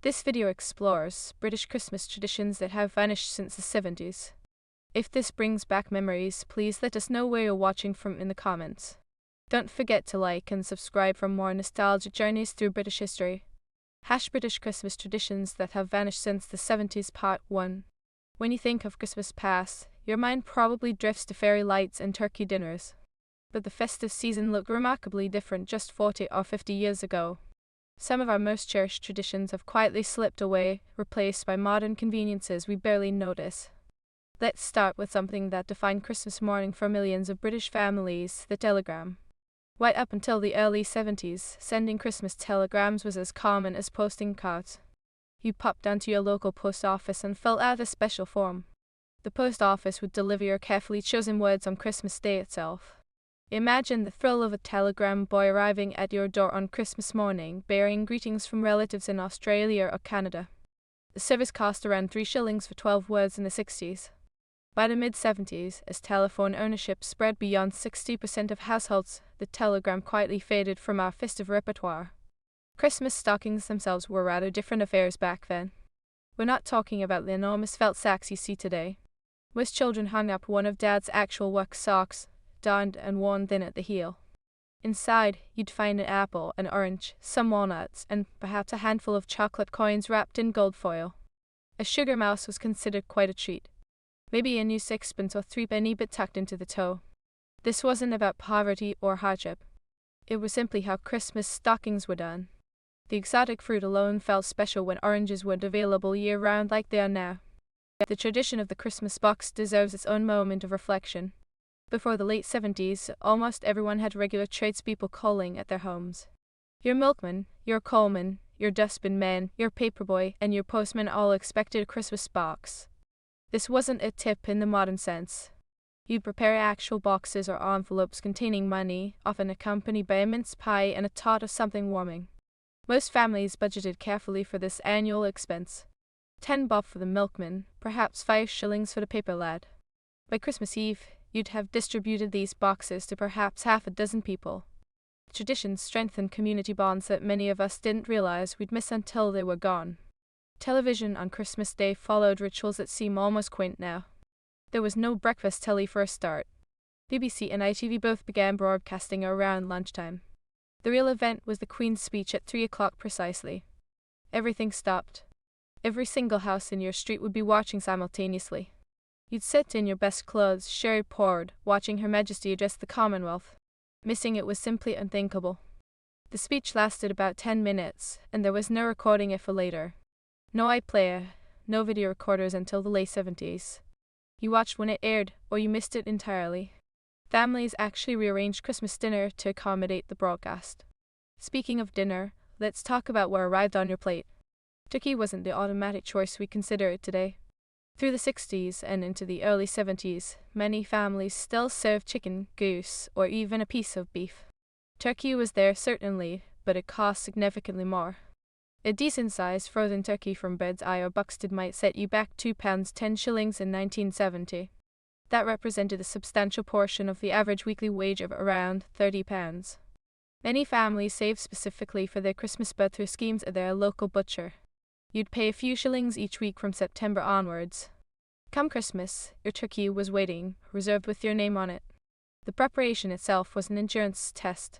This video explores British Christmas traditions that have vanished since the 70s. If this brings back memories, please let us know where you're watching from in the comments. Don't forget to like and subscribe for more nostalgic journeys through British history. British Christmas traditions that have vanished since the 70s Part 1. When you think of Christmas past, your mind probably drifts to fairy lights and turkey dinners. But the festive season looked remarkably different just 40 or 50 years ago. Some of our most cherished traditions have quietly slipped away, replaced by modern conveniences we barely notice. Let's start with something that defined Christmas morning for millions of British families: the telegram. Right up until the early 70s, sending Christmas telegrams was as common as posting cards. You popped down to your local post office and filled out a special form. The post office would deliver your carefully chosen words on Christmas Day itself. Imagine the thrill of a telegram boy arriving at your door on Christmas morning, bearing greetings from relatives in Australia or Canada. The service cost around 3 shillings for 12 words in the 60s. By the mid-70s, as telephone ownership spread beyond 60% of households, the telegram quietly faded from our festive repertoire. Christmas stockings themselves were rather different affairs back then. We're not talking about the enormous felt sacks you see today. Most children hung up one of Dad's actual work socks, darned and worn thin at the heel. Inside, you'd find an apple, an orange, some walnuts, and perhaps a handful of chocolate coins wrapped in gold foil. A sugar mouse was considered quite a treat. Maybe a new sixpence or threepenny bit tucked into the toe. This wasn't about poverty or hardship. It was simply how Christmas stockings were done. The exotic fruit alone felt special when oranges weren't available year-round like they are now. The tradition of the Christmas box deserves its own moment of reflection. Before the late 70s, almost everyone had regular tradespeople calling at their homes. Your milkman, your coalmen, your dustbin man, your paperboy, and your postman all expected a Christmas box. This wasn't a tip in the modern sense. You'd prepare actual boxes or envelopes containing money, often accompanied by a mince pie and a tot of something warming. Most families budgeted carefully for this annual expense. 10 bob for the milkman, perhaps 5 shillings for the paper lad. By Christmas Eve, you'd have distributed these boxes to perhaps half a dozen people. Traditions strengthened community bonds that many of us didn't realize we'd miss until they were gone. Television on Christmas Day followed rituals that seem almost quaint now. There was no breakfast telly for a start. BBC and ITV both began broadcasting around lunchtime. The real event was the Queen's speech at 3 o'clock precisely. Everything stopped. Every single house in your street would be watching simultaneously. You'd sit in your best clothes, sherry poured, watching Her Majesty address the Commonwealth. Missing it was simply unthinkable. The speech lasted about 10 minutes, and there was no recording it for later. No iPlayer, no video recorders until the late 70s. You watched when it aired, or you missed it entirely. Families actually rearranged Christmas dinner to accommodate the broadcast. Speaking of dinner, let's talk about what arrived on your plate. Turkey wasn't the automatic choice we consider it today. Through the 60s and into the early 70s, many families still served chicken, goose, or even a piece of beef. Turkey was there certainly, but it cost significantly more. A decent-sized frozen turkey from Bird's Eye or Buxted might set you back £2 10 shillings in 1970. That represented a substantial portion of the average weekly wage of around £30. Many families saved specifically for their Christmas bird through schemes at their local butcher. You'd pay a few shillings each week from September onwards. Come Christmas, your turkey was waiting, reserved with your name on it. The preparation itself was an endurance test.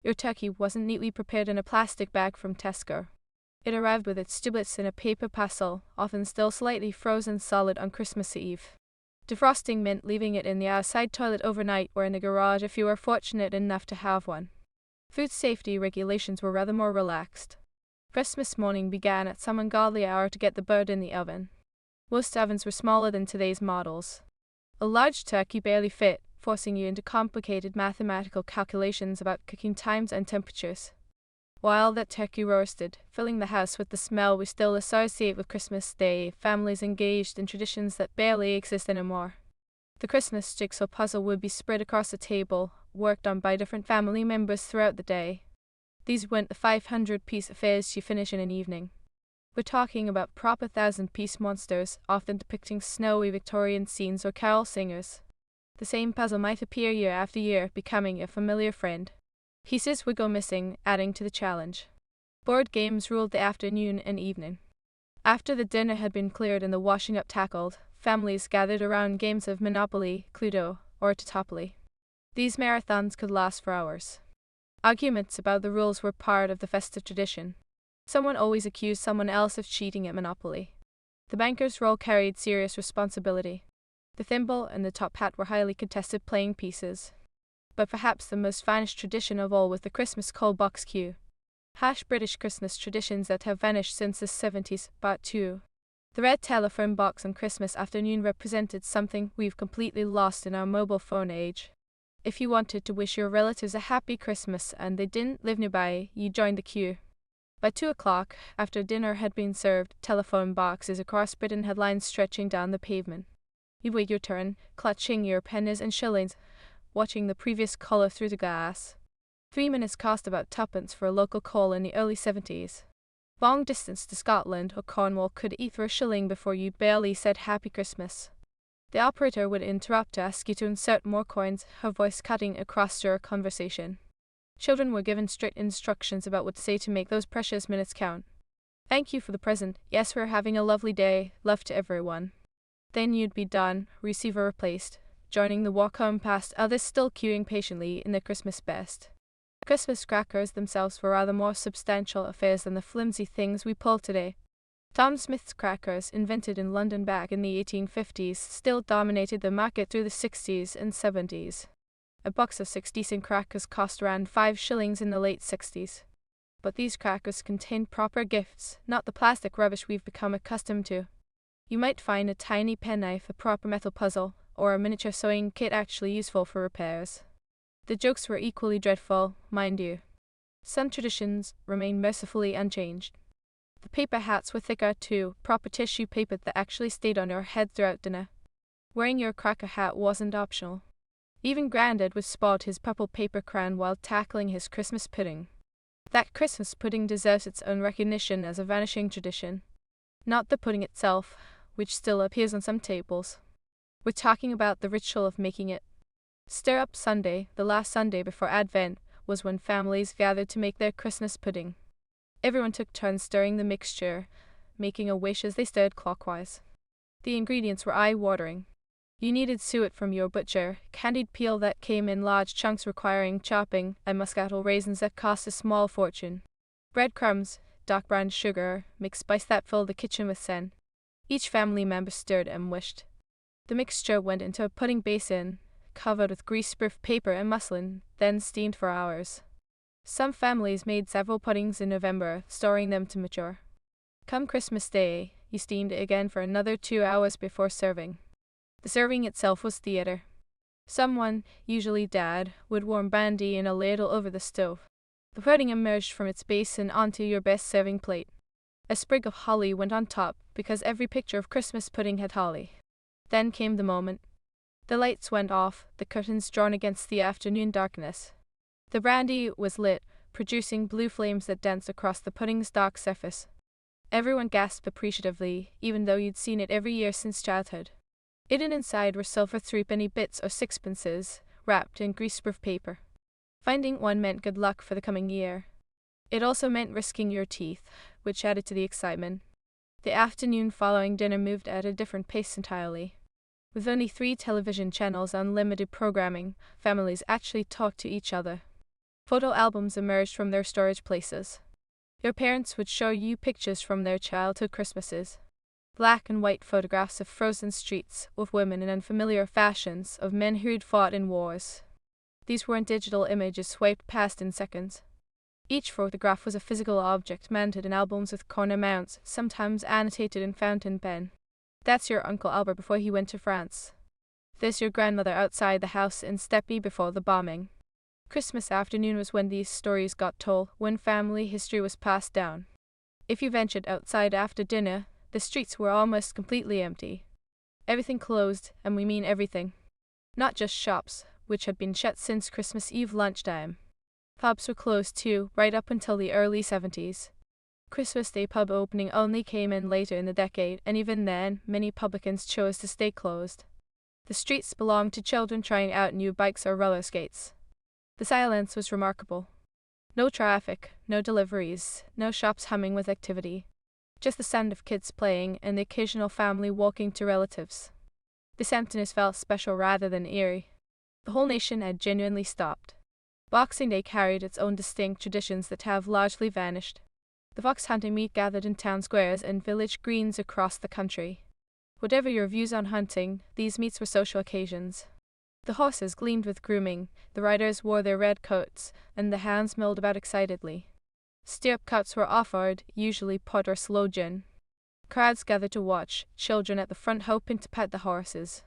Your turkey wasn't neatly prepared in a plastic bag from Tesco. It arrived with its giblets in a paper parcel, often still slightly frozen solid on Christmas Eve. Defrosting meant leaving it in the outside toilet overnight or in the garage if you were fortunate enough to have one. Food safety regulations were rather more relaxed. Christmas morning began at some ungodly hour to get the bird in the oven. Most ovens were smaller than today's models. A large turkey barely fit, forcing you into complicated mathematical calculations about cooking times and temperatures. While that turkey roasted, filling the house with the smell we still associate with Christmas Day, families engaged in traditions that barely exist anymore. The Christmas jigsaw puzzle would be spread across the table, worked on by different family members throughout the day. These weren't the 500-piece affairs you finish in an evening. We're talking about proper 1,000-piece monsters, often depicting snowy Victorian scenes or carol singers. The same puzzle might appear year after year, becoming a familiar friend. Pieces would go missing, adding to the challenge. Board games ruled the afternoon and evening. After the dinner had been cleared and the washing up tackled, families gathered around games of Monopoly, Cluedo, or Tatopoly. These marathons could last for hours. Arguments about the rules were part of the festive tradition. Someone always accused someone else of cheating at Monopoly. The banker's role carried serious responsibility. The thimble and the top hat were highly contested playing pieces. But perhaps the most vanished tradition of all was the Christmas coal box queue. British Christmas traditions that have vanished since the 70s, Part 2. The red telephone box on Christmas afternoon represented something we've completely lost in our mobile phone age. If you wanted to wish your relatives a happy Christmas and they didn't live nearby, you joined the queue. By 2 o'clock, after dinner had been served, telephone boxes across Britain had lines stretching down the pavement. You wait your turn, clutching your pennies and shillings, watching the previous caller through the glass. 3 minutes cost about twopence for a local call in the early 70s. Long distance to Scotland or Cornwall could eat for a shilling before you barely said Happy Christmas. The operator would interrupt to ask you to insert more coins, her voice cutting across your conversation. Children were given strict instructions about what to say to make those precious minutes count. Thank you for the present. Yes, we're having a lovely day. Love to everyone. Then you'd be done, receiver replaced, joining the walk home past others still queuing patiently in their Christmas best. Christmas crackers themselves were rather more substantial affairs than the flimsy things we pull today. Tom Smith's crackers, invented in London back in the 1850s, still dominated the market through the 60s and 70s. A box of 6 decent crackers cost around 5 shillings in the late 60s. But these crackers contained proper gifts, not the plastic rubbish we've become accustomed to. You might find a tiny penknife, a proper metal puzzle, or a miniature sewing kit actually useful for repairs. The jokes were equally dreadful, mind you. Some traditions remained mercifully unchanged. The paper hats were thicker too, proper tissue paper that actually stayed on your head throughout dinner. Wearing your cracker hat wasn't optional. Even Grandad would spot his purple paper crown while tackling his Christmas pudding. That Christmas pudding deserves its own recognition as a vanishing tradition. Not the pudding itself, which still appears on some tables. We're talking about the ritual of making it. Stir-up Sunday, the last Sunday before Advent, was when families gathered to make their Christmas pudding. Everyone took turns stirring the mixture, making a wish as they stirred clockwise. The ingredients were eye-watering. You needed suet from your butcher, candied peel that came in large chunks requiring chopping, and muscatel raisins that cost a small fortune. Breadcrumbs, dark brown sugar, mixed spice that filled the kitchen with scent. Each family member stirred and wished. The mixture went into a pudding basin, covered with greaseproof paper and muslin, then steamed for hours. Some families made several puddings in November, storing them to mature. Come Christmas Day, you steamed it again for another 2 hours before serving. The serving itself was theater. Someone, usually Dad, would warm brandy in a ladle over the stove. The pudding emerged from its basin onto your best serving plate. A sprig of holly went on top, because every picture of Christmas pudding had holly. Then came the moment. The lights went off, the curtains drawn against the afternoon darkness. The brandy was lit, producing blue flames that danced across the pudding's dark surface. Everyone gasped appreciatively, even though you'd seen it every year since childhood. Hidden inside were silver 3-penny bits or sixpences, wrapped in greaseproof paper. Finding one meant good luck for the coming year. It also meant risking your teeth, which added to the excitement. The afternoon following dinner moved at a different pace entirely. With only 3 television channels and limited programming, families actually talked to each other. Photo albums emerged from their storage places. Your parents would show you pictures from their childhood Christmases. Black and white photographs of frozen streets, with women in unfamiliar fashions, of men who'd fought in wars. These weren't digital images swiped past in seconds. Each photograph was a physical object mounted in albums with corner mounts, sometimes annotated in fountain pen. That's your Uncle Albert before he went to France. There's your grandmother outside the house in Steppe before the bombing. Christmas afternoon was when these stories got told, when family history was passed down. If you ventured outside after dinner, the streets were almost completely empty. Everything closed, and we mean everything. Not just shops, which had been shut since Christmas Eve lunchtime. Pubs were closed too, right up until the early 70s. Christmas Day pub opening only came in later in the decade, and even then, many publicans chose to stay closed. The streets belonged to children trying out new bikes or roller skates. The silence was remarkable. No traffic, no deliveries, no shops humming with activity. Just the sound of kids playing and the occasional family walking to relatives. This emptiness felt special rather than eerie. The whole nation had genuinely stopped. Boxing Day carried its own distinct traditions that have largely vanished. The fox hunting meet gathered in town squares and village greens across the country. Whatever your views on hunting, these meets were social occasions. The horses gleamed with grooming, the riders wore their red coats, and the hounds milled about excitedly. Stirrup cuts were offered, usually port or sloe gin. Crowds gathered to watch, children at the front hoping to pet the horses.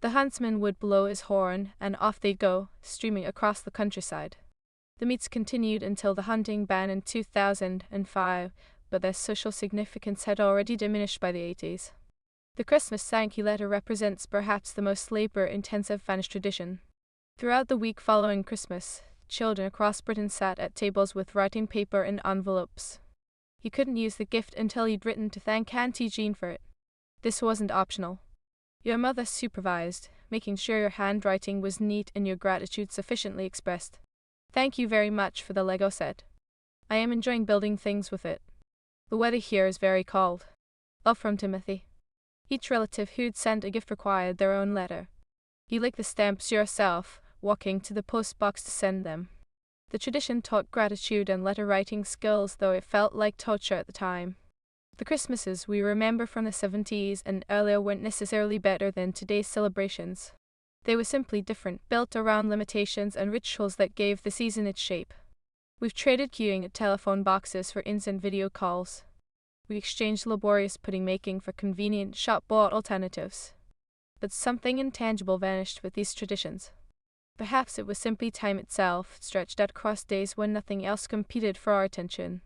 The huntsman would blow his horn, and off they'd go, streaming across the countryside. The meets continued until the hunting ban in 2005, but their social significance had already diminished by the 80s. The Christmas thank you letter represents perhaps the most labor-intensive vanished tradition. Throughout the week following Christmas, children across Britain sat at tables with writing paper and envelopes. You couldn't use the gift until you'd written to thank Auntie Jean for it. This wasn't optional. Your mother supervised, making sure your handwriting was neat and your gratitude sufficiently expressed. Thank you very much for the Lego set. I am enjoying building things with it. The weather here is very cold. Love from Timothy. Each relative who'd sent a gift required their own letter. You lick the stamps yourself, walking to the post box to send them. The tradition taught gratitude and letter-writing skills, though it felt like torture at the time. The Christmases we remember from the 70s and earlier weren't necessarily better than today's celebrations. They were simply different, built around limitations and rituals that gave the season its shape. We've traded queuing at telephone boxes for instant video calls. We exchanged laborious pudding-making for convenient shop-bought alternatives. But something intangible vanished with these traditions. Perhaps it was simply time itself, stretched out across days when nothing else competed for our attention.